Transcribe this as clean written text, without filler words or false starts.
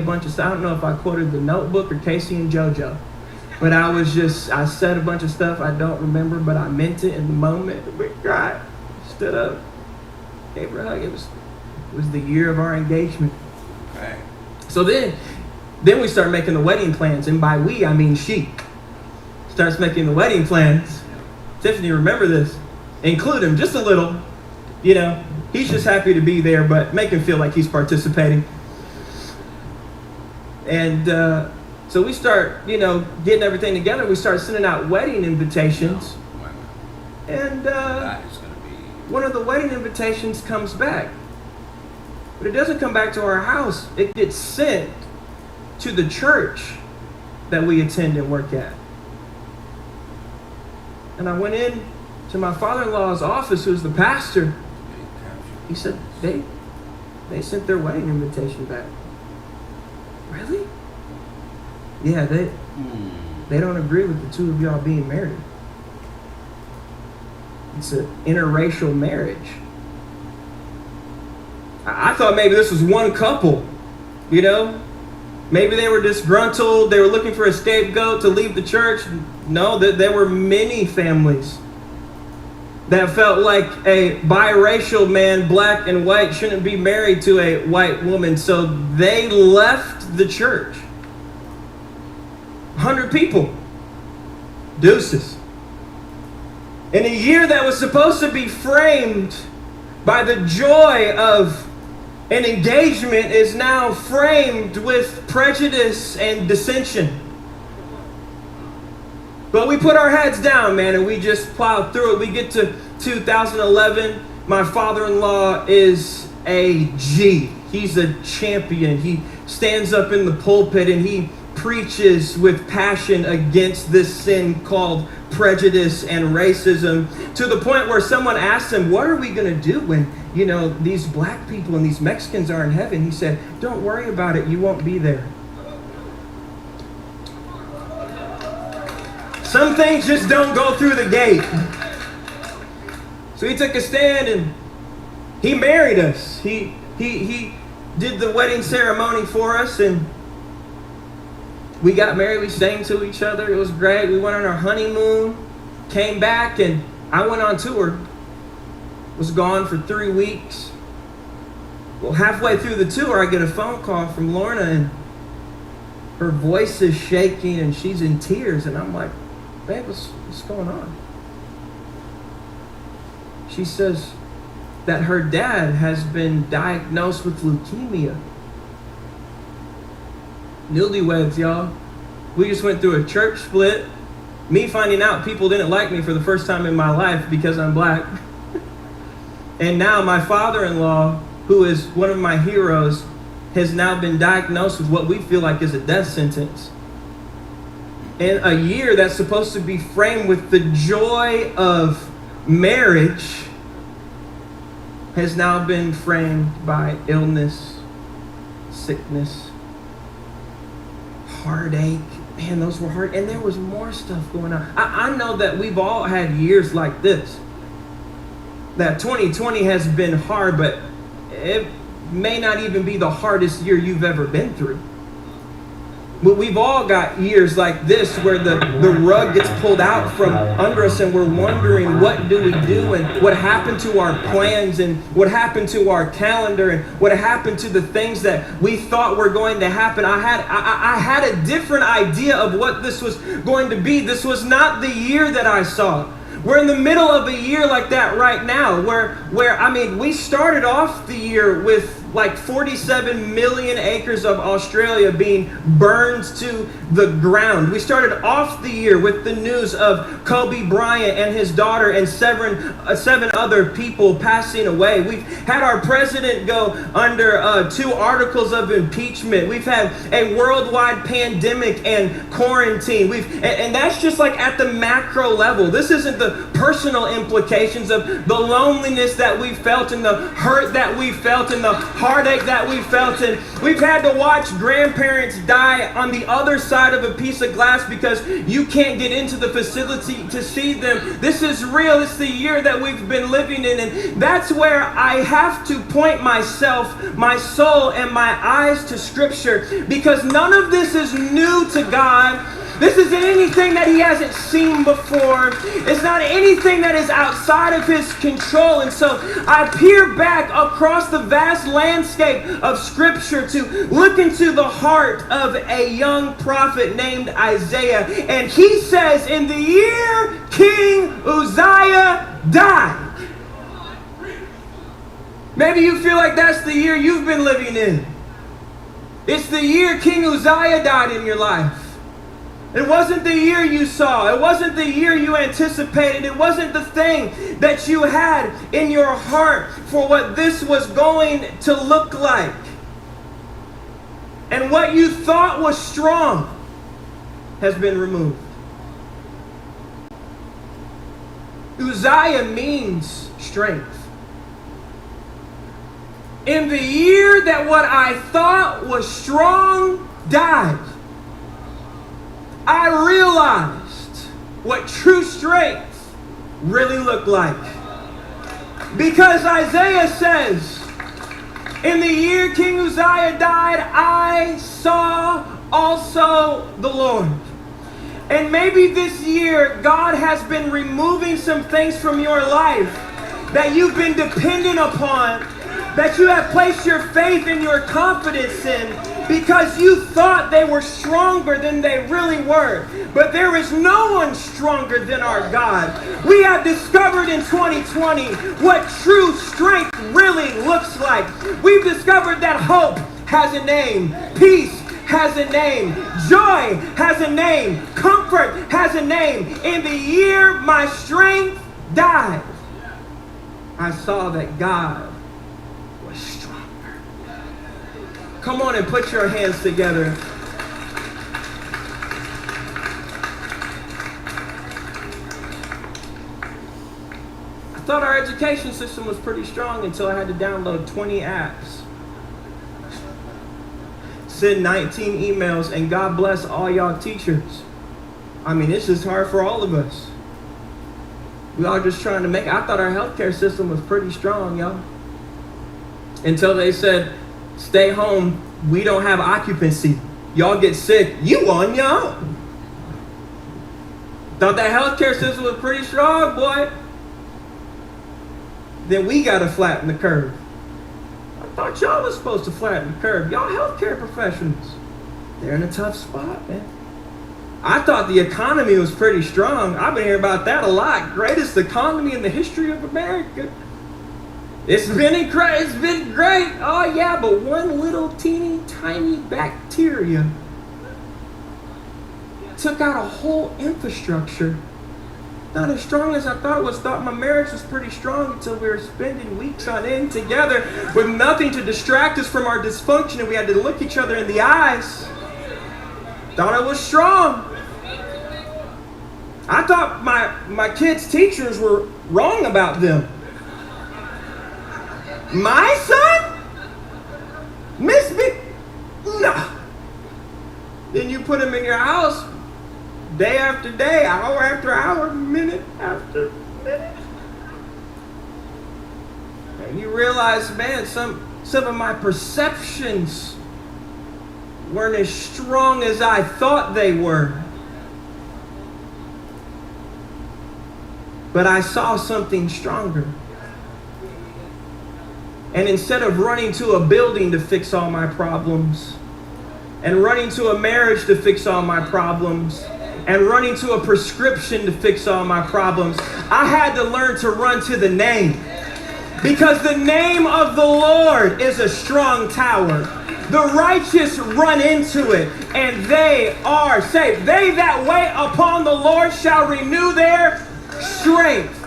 a bunch of stuff. I don't know if I quoted The Notebook or Casey and JoJo. But I said a bunch of stuff I don't remember, but I meant it in the moment. We cried, stood up, gave her a hug. It was the year of our engagement. Right. So then we start making the wedding plans. And by we, I mean she starts making the wedding plans. Tiffany, remember this. Include him just a little. You know, he's just happy to be there, but make him feel like he's participating. And so we start, getting everything together. We start sending out wedding invitations. And one of the wedding invitations comes back. But it doesn't come back to our house. It gets sent to the church that we attend and work at. And I went in to my father-in-law's office, who's the pastor. He said, they sent their wedding invitation back. Really? Yeah, they don't agree with the two of y'all being married. It's an interracial marriage. I thought maybe this was one couple, Maybe they were disgruntled. They were looking for a scapegoat to leave the church. No, there were many families that felt like a biracial man, black and white, shouldn't be married to a white woman. So they left the church. 100 people. Deuces. In a year that was supposed to be framed by the joy of an engagement is now framed with prejudice and dissension. But we put our heads down, man, and we just plowed through it. We get to 2011. My father-in-law is a G. He's a champion. He stands up in the pulpit and he preaches with passion against this sin called prejudice and racism, to the point where someone asked him, what are we going to do when, these black people and these Mexicans are in heaven? He said, don't worry about it. You won't be there. Some things just don't go through the gate. So he took a stand and he married us. He did the wedding ceremony for us, and we got married. We sang to each other. It was great. We went on our honeymoon, came back, and I went on tour. Was gone for 3 weeks. Well, halfway through the tour, I get a phone call from Lorna, and her voice is shaking, and she's in tears. And I'm like, babe, what's going on? She says that her dad has been diagnosed with leukemia. Newlyweds, y'all. We just went through a church split. Me finding out people didn't like me for the first time in my life because I'm black. And now my father-in-law, who is one of my heroes, has now been diagnosed with what we feel like is a death sentence. And a year that's supposed to be framed with the joy of marriage has now been framed by illness, sickness, heartache. Man, those were hard. And there was more stuff going on. I know that we've all had years like this. That 2020 has been hard, but it may not even be the hardest year you've ever been through. But we've all got years like this where the rug gets pulled out from under us and we're wondering, what do we do, and what happened to our plans, and what happened to our calendar, and what happened to the things that we thought were going to happen. I had a different idea of what this was going to be. This was not the year that I saw. We're in the middle of a year like that right now where we started off the year with like 47 million acres of Australia being burned to the ground. We started off the year with the news of Kobe Bryant and his daughter and seven other people passing away. We've had our president go under 2 articles of impeachment. We've had a worldwide pandemic and quarantine. And that's just like at the macro level. This isn't the personal implications of the loneliness that we felt and the hurt that we felt and the heartache that we felt. And we've had to watch grandparents die on the other side of a piece of glass because you can't get into the facility to see them. This is real. It's the year that we've been living in. And that's where I have to point myself, my soul, and my eyes to Scripture, because none of this is new to God. This isn't anything that he hasn't seen before. It's not anything that is outside of his control. And so I peer back across the vast landscape of Scripture to look into the heart of a young prophet named Isaiah. And he says, in the year King Uzziah died. Maybe you feel like that's the year you've been living in. It's the year King Uzziah died in your life. It wasn't the year you saw. It wasn't the year you anticipated. It wasn't the thing that you had in your heart for what this was going to look like. And what you thought was strong has been removed. Uzziah means strength. In the year that what I thought was strong died, I realized what true strength really looked like. Because Isaiah says, in the year King Uzziah died, I saw also the Lord. And maybe this year, God has been removing some things from your life that you've been dependent upon, that you have placed your faith and your confidence in, because you thought they were stronger than they really were. But there is no one stronger than our God. We have discovered in 2020 what true strength really looks like. We've discovered that hope has a name, peace has a name, joy has a name, comfort has a name. In the year my strength died, I saw that God was stronger. Come on and put your hands together. I thought our education system was pretty strong until I had to download 20 apps, send 19 emails, and God bless all y'all teachers. I mean, it's just hard for all of us. We all just trying to make it. I thought our healthcare system was pretty strong, y'all. Until they said, stay home, we don't have occupancy. Y'all get sick, you on your own. Thought that healthcare system was pretty strong, boy. Then we got to flatten the curve. I thought y'all was supposed to flatten the curve. Y'all healthcare professionals, they're in a tough spot, man. I thought the economy was pretty strong. I've been hearing about that a lot. Greatest economy in the history of America. It's been incredible. It's been great. Oh yeah, but one little teeny tiny bacteria took out a whole infrastructure. Not as strong as I thought it was. Thought my marriage was pretty strong until we were spending weeks on end together with nothing to distract us from our dysfunction, and we had to look each other in the eyes. Thought I was strong. I thought my kids' teachers were wrong about them. My son? Miss me? No. Then you put him in your house day after day, hour after hour, minute after minute. And you realize, man, some of my perceptions weren't as strong as I thought they were. But I saw something stronger. And instead of running to a building to fix all my problems, and running to a marriage to fix all my problems, and running to a prescription to fix all my problems, I had to learn to run to the name. Because the name of the Lord is a strong tower. The righteous run into it, and they are saved. They that wait upon the Lord shall renew their strength.